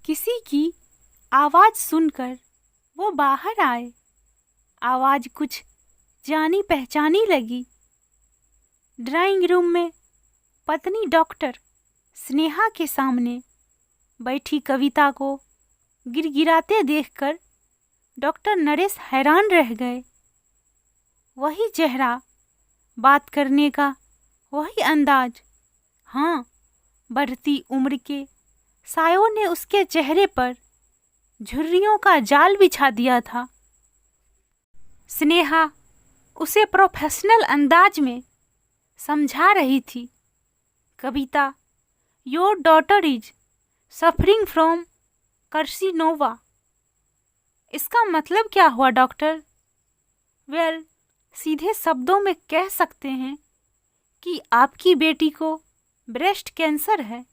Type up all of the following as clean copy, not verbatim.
किसी की आवाज़ सुनकर वो बाहर आए। आवाज़ कुछ जानी पहचानी लगी। ड्राइंग रूम में पत्नी डॉक्टर स्नेहा के सामने बैठी कविता को गिड़गिड़ाते देखकर डॉक्टर नरेश हैरान रह गए। वही चेहरा, बात करने का वही अंदाज। हाँ, बढ़ती उम्र के सायों ने उसके चेहरे पर झुर्रियों का जाल बिछा दिया था। स्नेहा उसे प्रोफेशनल अंदाज में समझा रही थी। Kavita, your daughter is suffering from carcinoma. इसका मतलब क्या हुआ डॉक्टर? वेल, सीधे शब्दों में कह सकते हैं कि आपकी बेटी को ब्रेस्ट कैंसर है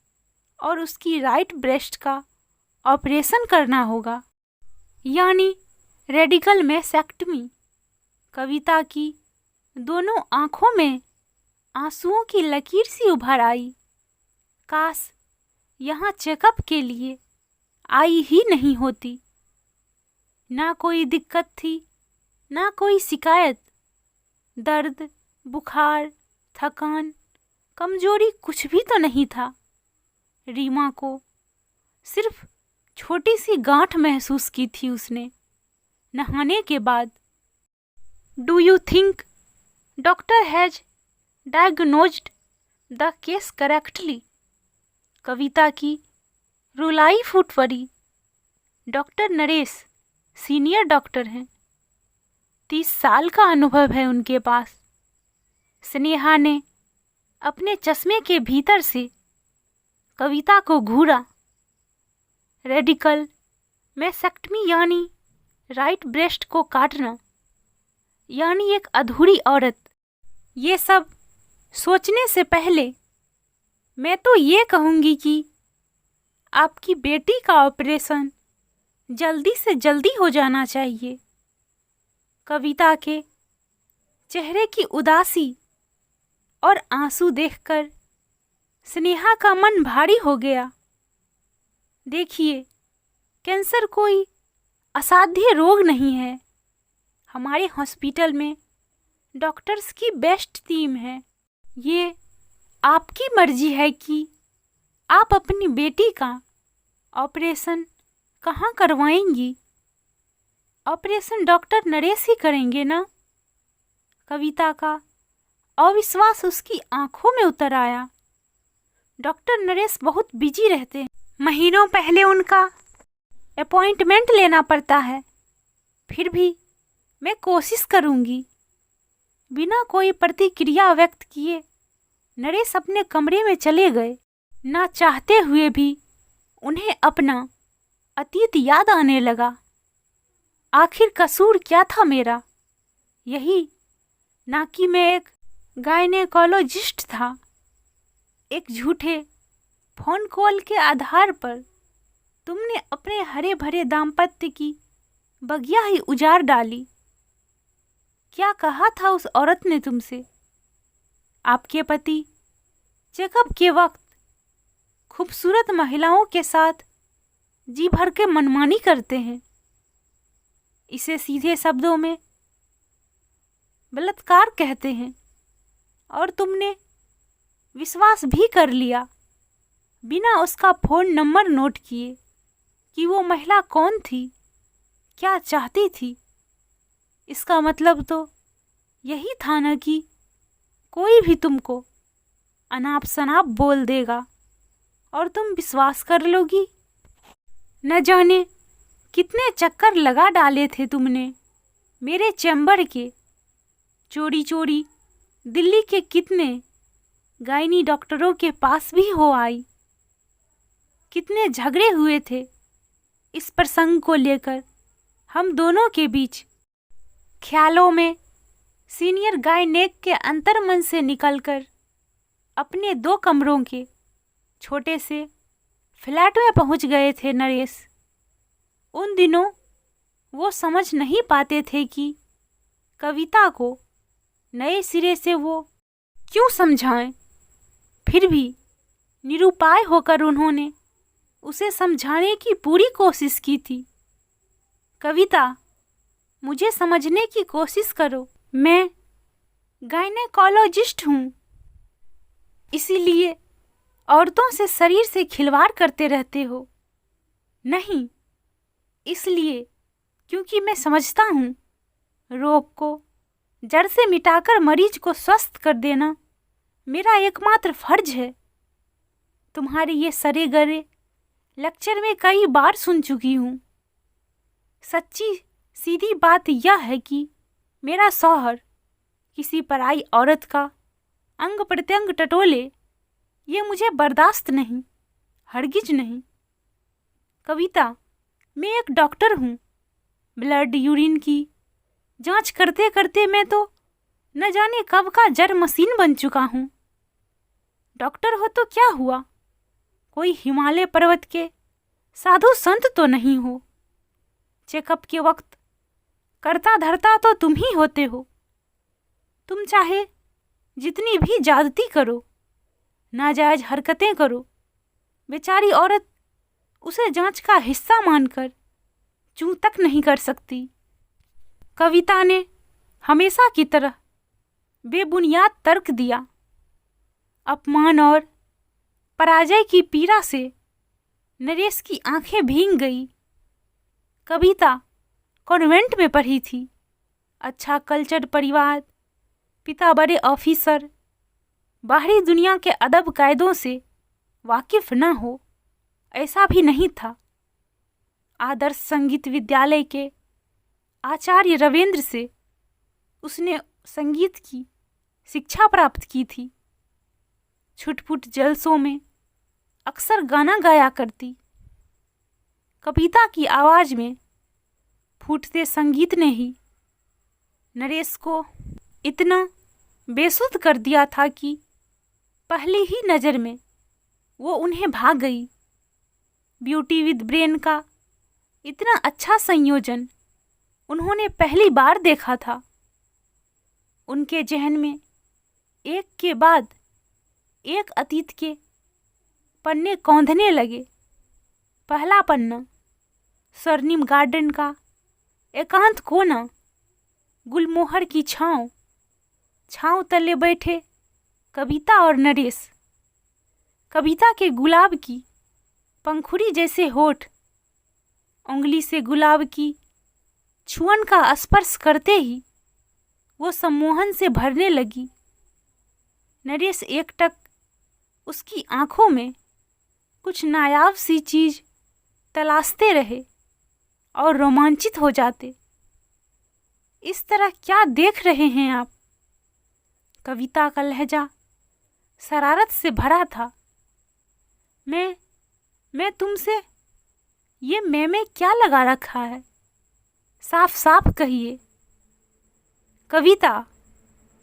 और उसकी राइट ब्रेस्ट का ऑपरेशन करना होगा, यानी रेडिकल मैसेक्टमी। कविता की दोनों आंखों में आंसुओं की लकीर सी उभर आई। काश यहाँ चेकअप के लिए आई ही नहीं होती। ना कोई दिक्कत थी, ना कोई शिकायत। दर्द, बुखार, थकान, कमजोरी कुछ भी तो नहीं था। रीमा को सिर्फ छोटी सी गांठ महसूस की थी उसने नहाने के बाद। Do you think doctor has diagnosed the case correctly? Kavita की रुलाई फूट पड़ी। डॉक्टर नरेश सीनियर डॉक्टर हैं, 30 साल का अनुभव है उनके पास। स्नेहा ने अपने चश्मे के भीतर से कविता को घूरा। रेडिकल मैसेक्टमी यानी राइट ब्रेस्ट को काटना, यानी एक अधूरी औरत। ये सब सोचने से पहले मैं तो ये कहूँगी कि आपकी बेटी का ऑपरेशन जल्दी से जल्दी हो जाना चाहिए। कविता के चेहरे की उदासी और आंसू देखकर स्नेहा का मन भारी हो गया। देखिए, कैंसर कोई असाध्य रोग नहीं है। हमारे हॉस्पिटल में डॉक्टर्स की बेस्ट टीम है। ये आपकी मर्जी है कि आप अपनी बेटी का ऑपरेशन कहाँ करवाएंगी। ऑपरेशन डॉक्टर नरेश ही करेंगे ना? कविता का अविश्वास उसकी आंखों में उतर आया। डॉक्टर नरेश बहुत बिजी रहते हैं। महीनों पहले उनका अपॉइंटमेंट लेना पड़ता है। फिर भी मैं कोशिश करूंगी। बिना कोई प्रतिक्रिया व्यक्त किए नरेश अपने कमरे में चले गए। ना चाहते हुए भी उन्हें अपना अतीत याद आने लगा। आखिर कसूर क्या था मेरा? यही ना कि मैं एक गायनेकोलॉजिस्ट था। एक झूठे फोन कॉल के आधार पर तुमने अपने हरे भरे दाम्पत्य की बगिया ही उजाड़ डाली। क्या कहा था उस औरत ने तुमसे? आपके पति चेकअप के वक्त खूबसूरत महिलाओं के साथ जी भर के मनमानी करते हैं। इसे सीधे शब्दों में बलात्कार कहते हैं और तुमने विश्वास भी कर लिया बिना उसका फ़ोन नंबर नोट किए कि वो महिला कौन थी, क्या चाहती थी। इसका मतलब तो यही था न कि कोई भी तुमको अनाप शनाप बोल देगा और तुम विश्वास कर लोगी। न जाने कितने चक्कर लगा डाले थे तुमने मेरे चैम्बर के। चोरी चोरी दिल्ली के कितने गायनी डॉक्टरों के पास भी हो आई। कितने झगड़े हुए थे इस प्रसंग को लेकर हम दोनों के बीच। ख्यालों में सीनियर गायनेक के अंतर्मन से निकलकर अपने 2 कमरों के छोटे से फ्लैट में पहुंच गए थे नरेश। उन दिनों वो समझ नहीं पाते थे कि कविता को नए सिरे से वो क्यों समझाएं। फिर भी निरुपाय होकर उन्होंने उसे समझाने की पूरी कोशिश की थी। कविता, मुझे समझने की कोशिश करो। मैं गायनेकोलॉजिस्ट हूँ, इसीलिए औरतों से शरीर से खिलवाड़ करते रहते हो। नहीं, इसलिए क्योंकि मैं समझता हूँ रोग को जड़ से मिटाकर मरीज को स्वस्थ कर देना मेरा एकमात्र फर्ज है। तुम्हारे ये सरे गरे लेक्चर में कई बार सुन चुकी हूँ। सच्ची सीधी बात यह है कि मेरा शौहर किसी पराई औरत का अंग प्रत्यंग टटोले, ये मुझे बर्दाश्त नहीं, हरगिज नहीं। कविता, मैं एक डॉक्टर हूँ। ब्लड यूरिन की जांच करते करते मैं तो न जाने कब का जर मशीन बन चुका हूँ। डॉक्टर हो तो क्या हुआ, कोई हिमालय पर्वत के साधु संत तो नहीं हो। चेकअप के वक्त करता धरता तो तुम ही होते हो। तुम चाहे जितनी भी ज्यादती करो, नाजायज हरकतें करो, बेचारी औरत उसे जांच का हिस्सा मानकर चूं तक नहीं कर सकती। कविता ने हमेशा की तरह बेबुनियाद तर्क दिया। अपमान और पराजय की पीड़ा से नरेश की आंखें भीग गई। कविता कॉन्वेंट में पढ़ी थी, अच्छा कल्चर्ड परिवार, पिता बड़े ऑफिसर, बाहरी दुनिया के अदब कायदों से वाकिफ न हो, ऐसा भी नहीं था। आदर्श संगीत विद्यालय के आचार्य रविंद्र से उसने संगीत की शिक्षा प्राप्त की थी। छुटपुट जलसों में अक्सर गाना गाया करती। कविता की आवाज में फूटते संगीत ने ही नरेश को इतना बेसुध कर दिया था कि पहली ही नज़र में वो उन्हें भाग गई। ब्यूटी विद ब्रेन का इतना अच्छा संयोजन उन्होंने पहली बार देखा था। उनके जहन में एक के बाद एक अतीत के पन्ने कौंधने लगे। पहला पन्ना स्वर्णिम गार्डन का एकांत कोना, गुलमोहर की छाँव, छाँव तले बैठे कविता और नरेश। कविता के गुलाब की पंखुड़ी जैसे होठ उंगली से गुलाब की छुअन का स्पर्श करते ही वो सम्मोहन से भरने लगी। नरेश एकटक उसकी आंखों में कुछ नायाब सी चीज तलाशते रहे और रोमांचित हो जाते। इस तरह क्या देख रहे हैं आप? कविता का लहजा शरारत से भरा था। मैं तुमसे ये मैं क्या लगा रखा है? साफ साफ कहिए। कविता,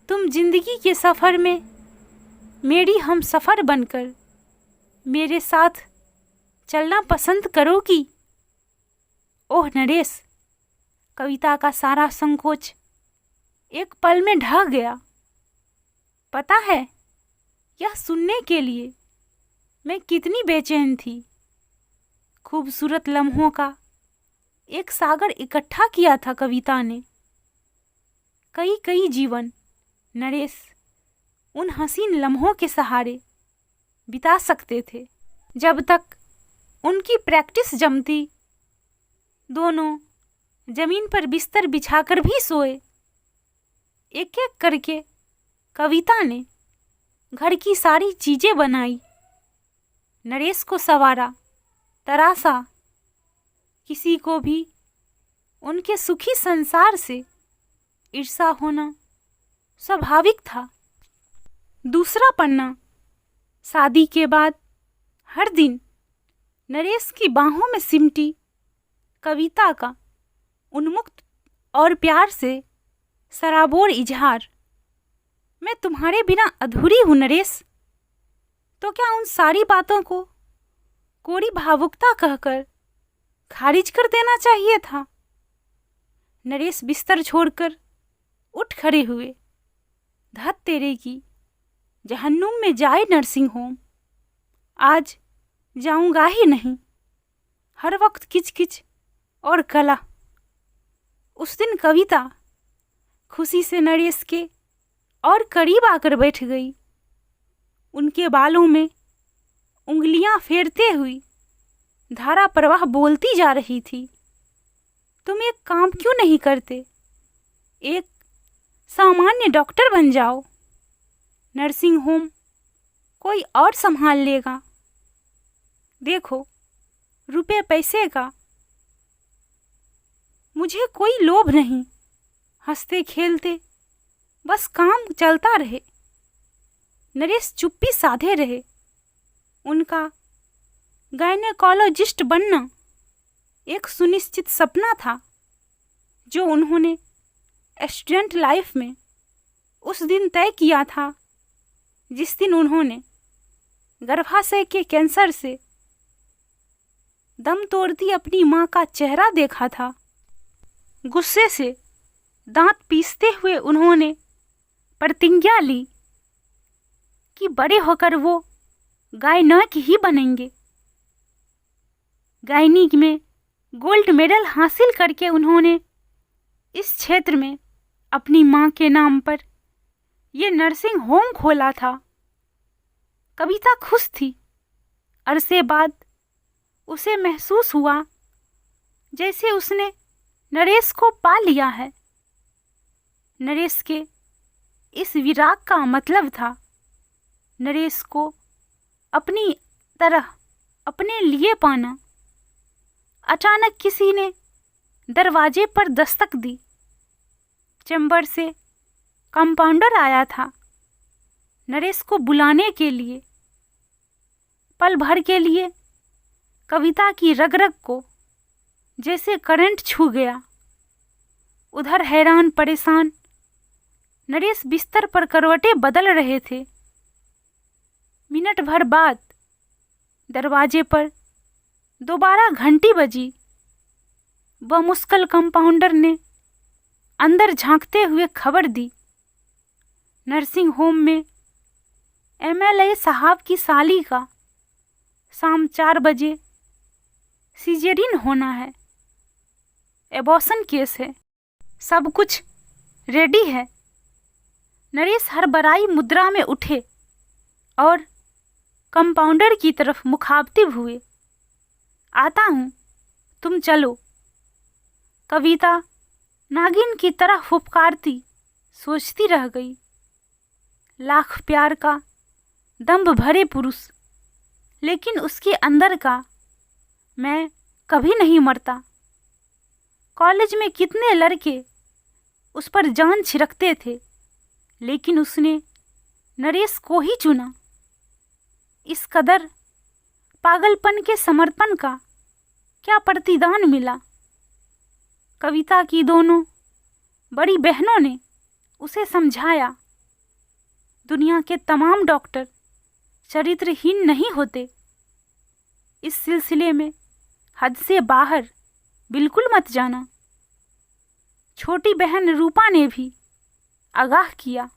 तुम जिंदगी के सफ़र में मेरी हम सफ़र बनकर मेरे साथ चलना पसंद करोगी? ओह नरेश, कविता का सारा संकोच एक पल में ढह गया। पता है, यह सुनने के लिए मैं कितनी बेचैन थी। खूबसूरत लम्हों का एक सागर इकट्ठा किया था कविता ने। कई जीवन नरेश उन हसीन लम्हों के सहारे बिता सकते थे। जब तक उनकी प्रैक्टिस जमती, दोनों जमीन पर बिस्तर बिछाकर भी सोए। एक एक करके कविता ने घर की सारी चीजें बनाई, नरेश को संवारा, तरासा। किसी को भी उनके सुखी संसार से ईर्ष्या होना स्वाभाविक था। दूसरा पन्ना शादी के बाद हर दिन नरेश की बाहों में सिमटी कविता का उन्मुक्त और प्यार से सराबोर इजहार। मैं तुम्हारे बिना अधूरी हूँ नरेश। तो क्या उन सारी बातों को कोरी भावुकता कहकर खारिज कर देना चाहिए था? नरेश बिस्तर छोड़कर उठ खड़े हुए। धत तेरे की जहन्नुम में जाए नर्सिंग होम। आज जाऊंगा ही नहीं। हर वक्त किचकिच और कला। उस दिन कविता खुशी से नरेश के और करीब आकर बैठ गई। उनके बालों में उंगलियां फेरते हुई धारा प्रवाह बोलती जा रही थी, तुम एक काम क्यों नहीं करते? एक सामान्य डॉक्टर बन जाओ। नर्सिंग होम कोई और संभाल लेगा। देखो, रुपए पैसे का मुझे कोई लोभ नहीं। हंसते खेलते बस काम चलता रहे। नरेश चुप्पी साधे रहे। उनका गायनेकोलॉजिस्ट बनना एक सुनिश्चित सपना था जो उन्होंने स्टूडेंट लाइफ में उस दिन तय किया था जिस दिन उन्होंने गर्भाशय के कैंसर से दम तोड़ती अपनी मां का चेहरा देखा था। गुस्से से दांत पीसते हुए उन्होंने प्रतिज्ञा ली कि बड़े होकर वो गायनेक ही बनेंगे। गायनिक में गोल्ड मेडल हासिल करके उन्होंने इस क्षेत्र में अपनी मां के नाम पर ये नर्सिंग होम खोला था। कविता खुश थी। अरसे बाद उसे महसूस हुआ जैसे उसने नरेश को पा लिया है। नरेश के इस विराग का मतलब था नरेश को अपनी तरह अपने लिए पाना। अचानक किसी ने दरवाजे पर दस्तक दी। चैम्बर से कंपाउंडर आया था नरेश को बुलाने के लिए। पल भर के लिए कविता की रग रग को जैसे करंट छू गया। उधर हैरान परेशान नरेश बिस्तर पर करवटें बदल रहे थे। मिनट भर बाद दरवाजे पर दोबारा घंटी बजी। बमुश्किल कंपाउंडर ने अंदर झांकते हुए खबर दी, नर्सिंग होम में एमएलए साहब की साली का शाम 4 बजे सिजेरियन होना है। एबॉर्शन केस है। सब कुछ रेडी है। नरेश हड़बड़ाई मुद्रा में उठे और कंपाउंडर की तरफ मुखातिब हुए। आता हूँ, तुम चलो। कविता नागिन की तरह फुफकारती सोचती रह गई। लाख प्यार का दंभ भरे पुरुष, लेकिन उसके अंदर का मैं कभी नहीं मरता। कॉलेज में कितने लड़के उस पर जान छिड़कते थे, लेकिन उसने नरेश को ही चुना। इस कदर पागलपन के समर्पण का क्या प्रतिदान मिला? कविता की दोनों बड़ी बहनों ने उसे समझाया, दुनिया के तमाम डॉक्टर चरित्रहीन नहीं होते। इस सिलसिले में हद से बाहर बिल्कुल मत जाना। छोटी बहन रूपा ने भी आगाह किया,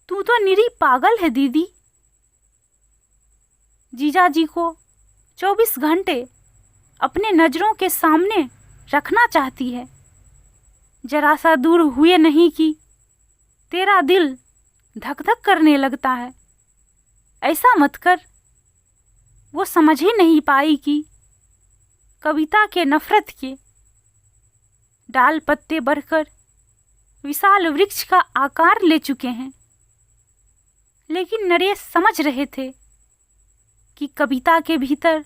तू तो निरी पागल है दीदी। जीजाजी को 24 घंटे अपने नज़रों के सामने रखना चाहती है। जरा सा दूर हुए नहीं कि तेरा दिल धक धक करने लगता है। ऐसा मत कर। वो समझ ही नहीं पाई कि कविता के नफरत के डाल पत्ते बढ़कर विशाल वृक्ष का आकार ले चुके हैं। लेकिन नरेश समझ रहे थे कि कविता के भीतर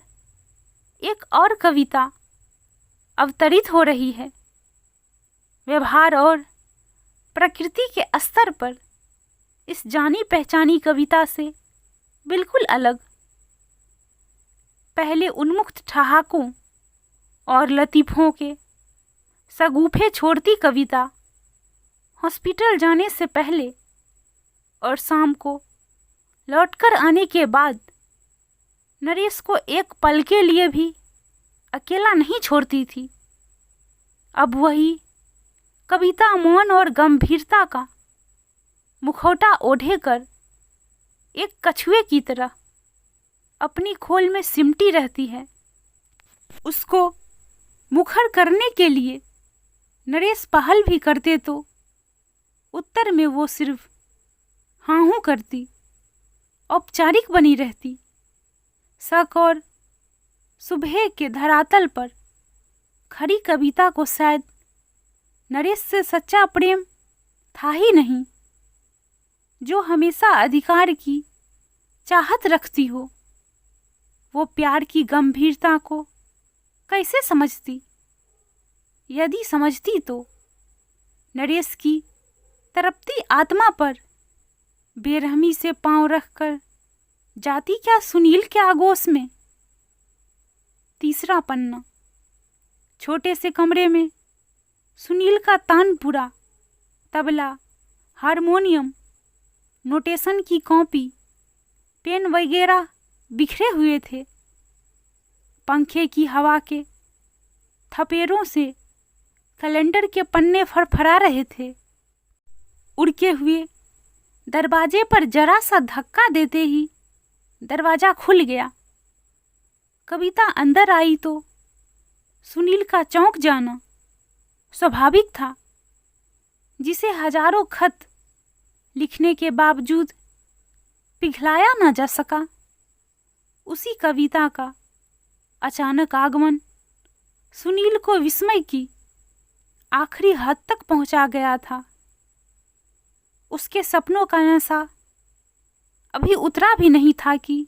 एक और कविता अवतरित हो रही है, व्यवहार और प्रकृति के स्तर पर इस जानी पहचानी कविता से बिल्कुल अलग। पहले उन्मुक्त ठहाकों और लतीफ़ों के सगुफे छोड़ती कविता हॉस्पिटल जाने से पहले और शाम को लौटकर आने के बाद नरेश को एक पल के लिए भी अकेला नहीं छोड़ती थी। अब वही कविता मौन और गंभीरता का मुखौटा ओढ़े कर एक कछुए की तरह अपनी खोल में सिमटी रहती है। उसको मुखर करने के लिए नरेश पहल भी करते तो उत्तर में वो सिर्फ हाँ हूँ करती, औपचारिक बनी रहती। शक और सुबह के धरातल पर खड़ी कविता को शायद नरेश से सच्चा प्रेम था ही नहीं। जो हमेशा अधिकार की चाहत रखती हो, वो प्यार की गंभीरता को कैसे समझती? यदि समझती तो नरेश की तड़पती आत्मा पर बेरहमी से पांव रखकर जाती क्या सुनील के आगोश में। तीसरा पन्ना। छोटे से कमरे में सुनील का तानपुरा, तबला, हारमोनियम, नोटेशन की कॉपी, पेन वगैरह बिखरे हुए थे। पंखे की हवा के थपेरों से कैलेंडर के पन्ने फड़फड़ा रहे थे। उड़के हुए दरवाजे पर जरा सा धक्का देते ही दरवाजा खुल गया। कविता अंदर आई तो सुनील का चौंक जाना स्वाभाविक था, जिसे हजारों खत लिखने के बावजूद पिघलाया न जा सका। उसी कविता का अचानक आगमन सुनील को विस्मय की आखिरी हद तक पहुंचा गया था। उसके सपनों का नशा अभी उतरा भी नहीं था कि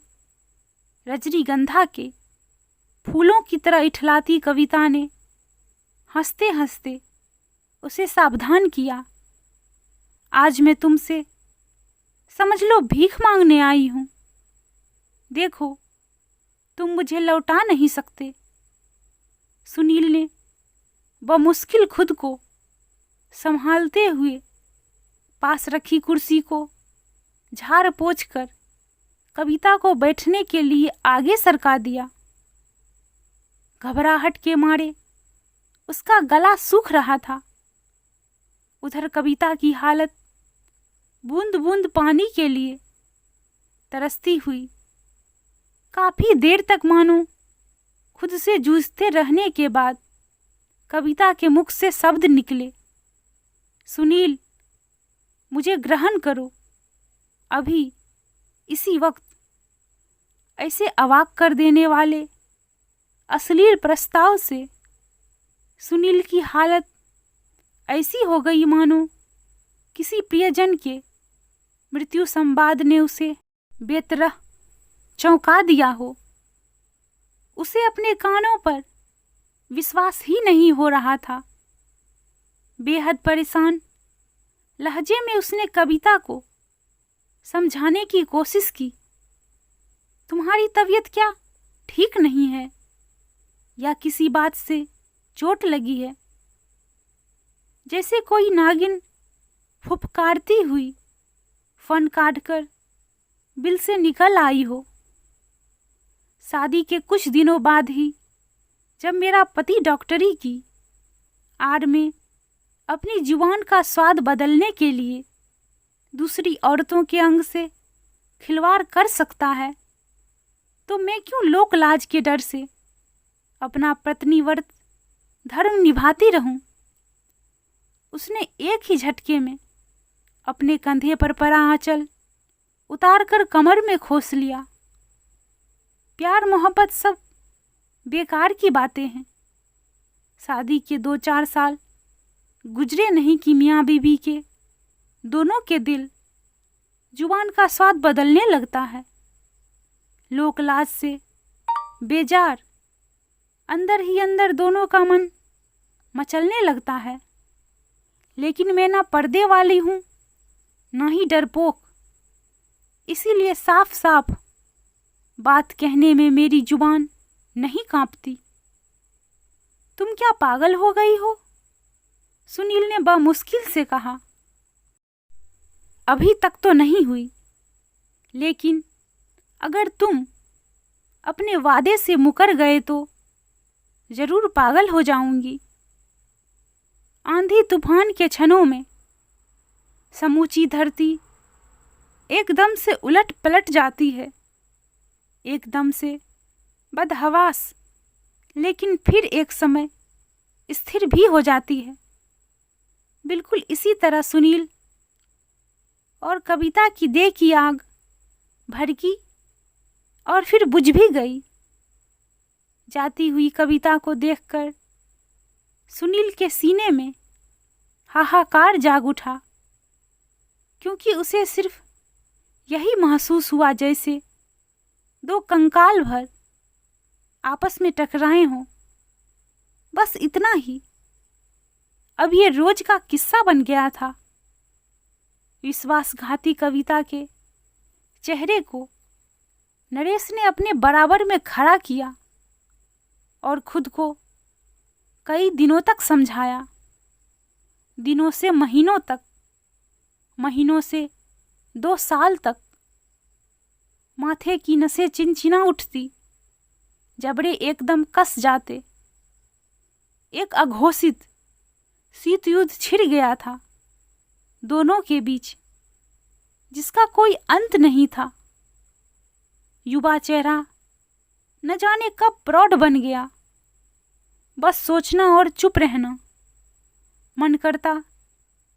रजनीगंधा के फूलों की तरह इठलाती कविता ने हंसते हंसते उसे सावधान किया। आज मैं तुमसे समझ लो भीख मांगने आई हूं। देखो, तुम मुझे लौटा नहीं सकते। सुनील ने बमुश्किल खुद को संभालते हुए पास रखी कुर्सी को झाड़ पोंछ कर कविता को बैठने के लिए आगे सरका दिया। घबराहट के मारे उसका गला सूख रहा था। उधर कविता की हालत बूंद बूंद पानी के लिए तरसती हुई काफी देर तक मानो खुद से जूझते रहने के बाद कविता के मुख से शब्द निकले, सुनील, मुझे ग्रहण करो अभी, इसी वक्त। ऐसे अवाक कर देने वाले अश्लील प्रस्ताव से सुनील की हालत ऐसी हो गई मानो किसी प्रियजन के मृत्यु संवाद ने उसे बेतरह चौंका दिया हो। उसे अपने कानों पर विश्वास ही नहीं हो रहा था। बेहद परेशान लहजे में उसने कविता को समझाने की कोशिश की। तुम्हारी तबीयत क्या ठीक नहीं है या किसी बात से चोट लगी है? जैसे कोई नागिन फुफकारती हुई फन काटकर बिल से निकल आई हो। शादी के कुछ दिनों बाद ही जब मेरा पति डॉक्टरी की आड़ में अपनी जुबान का स्वाद बदलने के लिए दूसरी औरतों के अंग से खिलवाड़ कर सकता है, तो मैं क्यों लोक लाज के डर से अपना पत्नीव्रत धर्म निभाती रहूं? उसने एक ही झटके में अपने कंधे पर पड़ा आंचल उतार कर कमर में खोस लिया। प्यार मोहब्बत सब बेकार की बातें हैं। शादी के 2-4 साल गुजरे नहीं कि मियाँ बीबी के दोनों के दिल जुबान का स्वाद बदलने लगता है। लोकलाज से बेजार अंदर ही अंदर दोनों का मन मचलने लगता है। लेकिन मैं ना पर्दे वाली हूं ना ही डरपोक, इसीलिए साफ साफ बात कहने में मेरी जुबान नहीं कांपती। तुम क्या पागल हो गई हो? सुनील ने बमुश्किल से कहा। अभी तक तो नहीं हुई, लेकिन अगर तुम अपने वादे से मुकर गए तो जरूर पागल हो जाऊंगी। आंधी तूफान के क्षणों में समूची धरती एकदम से उलट पलट जाती है। एकदम से बदहवास लेकिन फिर एक समय स्थिर भी हो जाती है। बिल्कुल इसी तरह सुनील और कविता की देह की आग भड़की और फिर बुझ भी गई। जाती हुई कविता को देखकर सुनील के सीने में हाहाकार जाग उठा, क्योंकि उसे सिर्फ यही महसूस हुआ जैसे दो कंकाल भर आपस में टकराए हों। बस इतना ही। अब ये रोज का किस्सा बन गया था। विश्वासघाती कविता के चेहरे को नरेश ने अपने बराबर में खड़ा किया और खुद को कई दिनों तक समझाया। दिनों से महीनों तक, महीनों से 2 साल तक। माथे की नसें चिनचिना उठती, जबड़े एकदम कस जाते। एक अघोषित शीत युद्ध छिड़ गया था दोनों के बीच, जिसका कोई अंत नहीं था। युवा चेहरा न जाने कब प्रौढ़ बन गया। बस सोचना और चुप रहना। मन करता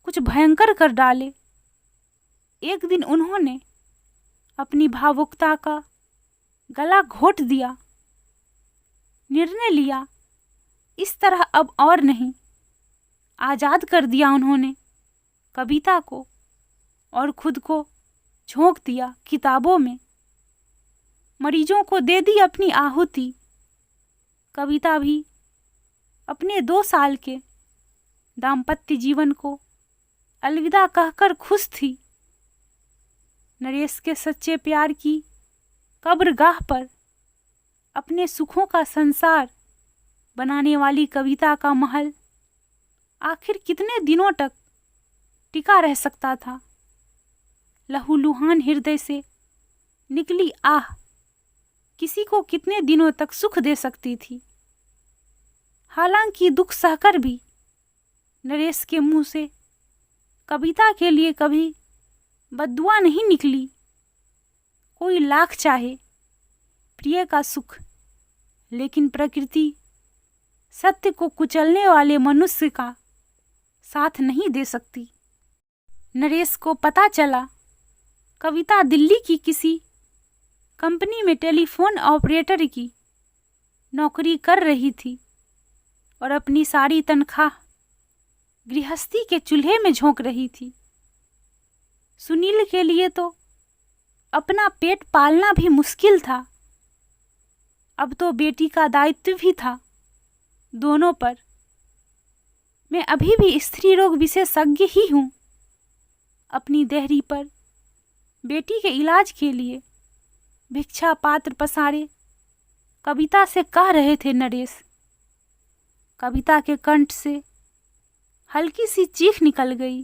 कुछ भयंकर कर डाले। एक दिन उन्होंने अपनी भावुकता का गला घोट दिया। निर्णय लिया, इस तरह अब और नहीं। आज़ाद कर दिया उन्होंने कविता को और खुद को झोंक दिया किताबों में। मरीजों को दे दी अपनी आहुति। कविता भी अपने 2 साल के दाम्पत्य जीवन को अलविदा कहकर खुश थी। नरेश के सच्चे प्यार की कब्रगाह पर अपने सुखों का संसार बनाने वाली कविता का महल आखिर कितने दिनों तक टिका रह सकता था। लहूलुहान हृदय से निकली आह किसी को कितने दिनों तक सुख दे सकती थी। हालांकि दुख सहकर भी नरेश के मुंह से कविता के लिए कभी बद्दुआ नहीं निकली। कोई लाख चाहे प्रिय का सुख, लेकिन प्रकृति सत्य को कुचलने वाले मनुष्य का साथ नहीं दे सकती। नरेश को पता चला कविता दिल्ली की किसी कंपनी में टेलीफोन ऑपरेटर की नौकरी कर रही थी और अपनी सारी तनख्वाह गृहस्थी के चूल्हे में झोंक रही थी। सुनील के लिए तो अपना पेट पालना भी मुश्किल था। अब तो बेटी का दायित्व भी था दोनों पर। मैं अभी भी स्त्री रोग विशेषज्ञ ही हूँ। अपनी देहरी पर बेटी के इलाज के लिए भिक्षा पात्र पसारे कविता से कह रहे थे नरेश। कविता के कंठ से हल्की सी चीख निकल गई।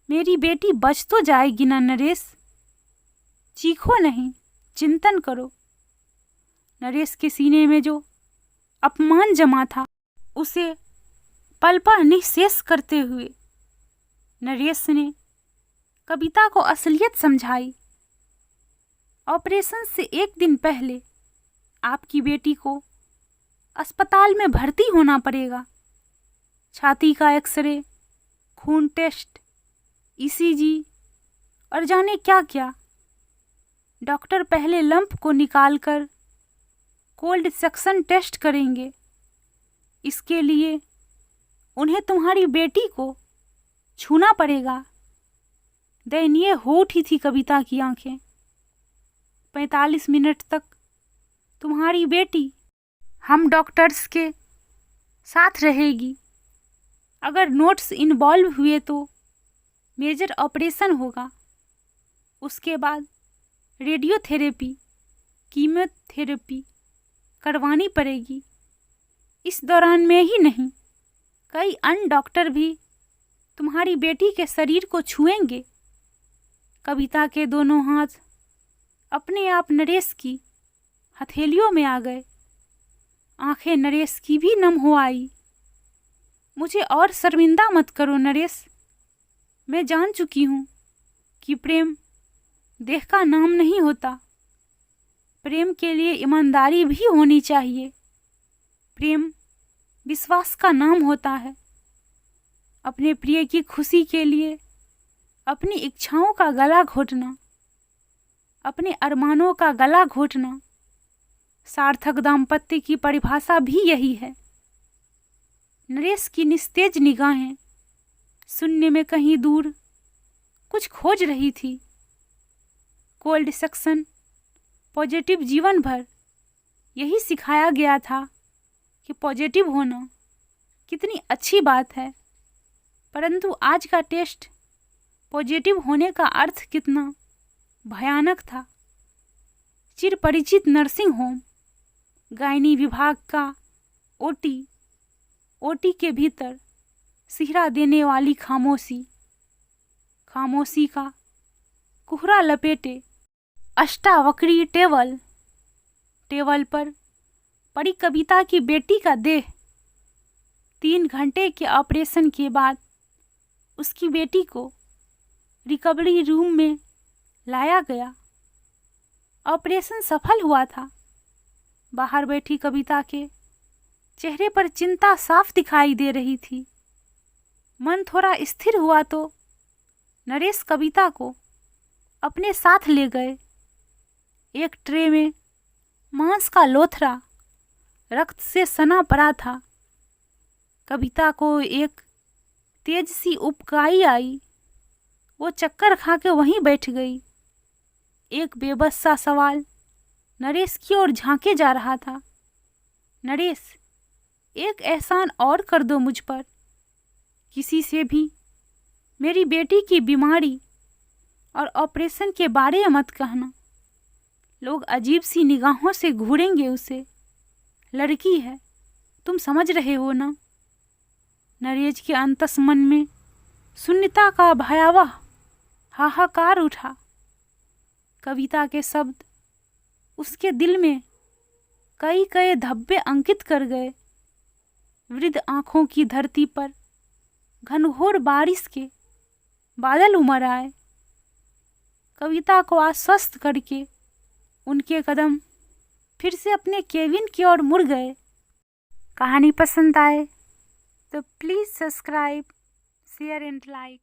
मेरी बेटी बच तो जाएगी ना नरेश? चीखो नहीं, चिंतन करो। नरेश के सीने में जो अपमान जमा था उसे पल पल निःशेष करते हुए नरेश ने कविता को असलियत समझाई। ऑपरेशन से 1 दिन पहले आपकी बेटी को अस्पताल में भर्ती होना पड़ेगा। छाती का एक्सरे, खून टेस्ट, ईसीजी और जाने क्या क्या। डॉक्टर पहले लंप को निकालकर कोल्ड सेक्शन टेस्ट करेंगे। इसके लिए उन्हें तुम्हारी बेटी को छूना पड़ेगा। दयनीय हो उठी थी कविता की आंखें। 45 मिनट तक तुम्हारी बेटी हम डॉक्टर्स के साथ रहेगी। अगर नोट्स इन्वॉल्व हुए तो मेजर ऑपरेशन होगा। उसके बाद रेडियोथेरेपी, कीमोथेरेपी करवानी पड़ेगी। इस दौरान मैं ही नहीं, कई अन्य डॉक्टर भी तुम्हारी बेटी के शरीर को छुएंगे। कविता के दोनों हाथ अपने आप नरेश की हथेलियों में आ गए। आंखें नरेश की भी नम हो आई। मुझे और शर्मिंदा मत करो नरेश। मैं जान चुकी हूँ कि प्रेम देह का नाम नहीं होता। प्रेम के लिए ईमानदारी भी होनी चाहिए। प्रेम विश्वास का नाम होता है। अपने प्रिय की खुशी के लिए अपनी इच्छाओं का गला घोटना, अपने अरमानों का गला घोटना, सार्थक दाम्पत्य की परिभाषा भी यही है। नरेश की निस्तेज निगाहें शून्य में कहीं दूर कुछ खोज रही थी। कोल्ड सेक्शन पॉजिटिव जीवन भर यही सिखाया गया था कि पॉजिटिव होना कितनी अच्छी बात है, परंतु आज का टेस्ट पॉजिटिव होने का अर्थ कितना भयानक था। चिर परिचित नर्सिंग होम, गायनी विभाग का ओटी के भीतर सिहरा देने वाली खामोशी का कुहरा लपेटे अष्टावक्रीय टेबल पर पड़ी कविता की बेटी का देह। 3 घंटे के ऑपरेशन के बाद उसकी बेटी को रिकवरी रूम में लाया गया। ऑपरेशन सफल हुआ था। बाहर बैठी कविता के चेहरे पर चिंता साफ दिखाई दे रही थी। मन थोड़ा स्थिर हुआ तो नरेश कविता को अपने साथ ले गए। एक ट्रे में मांस का लोथरा रक्त से सना पड़ा था। कविता को एक तेज सी उबकाई आई। वो चक्कर खा के वहीं बैठ गई। एक बेबस सा सवाल नरेश की ओर झांके जा रहा था। नरेश, एक एहसान और कर दो मुझ पर। किसी से भी मेरी बेटी की बीमारी और ऑपरेशन के बारे में मत कहना। लोग अजीब सी निगाहों से घूरेंगे उसे। लड़की है, तुम समझ रहे हो ना। नरेश के अंतस मन में शून्यता का भयावह हाहाकार उठा। कविता के शब्द उसके दिल में कई कई धब्बे अंकित कर गए। वृद्ध आंखों की धरती पर घनघोर बारिश के बादल उमड़ आए। कविता को आश्वस्त करके उनके कदम फिर से अपने केबिन की ओर मुड़ गए। कहानी पसंद आए तो please subscribe, share and like.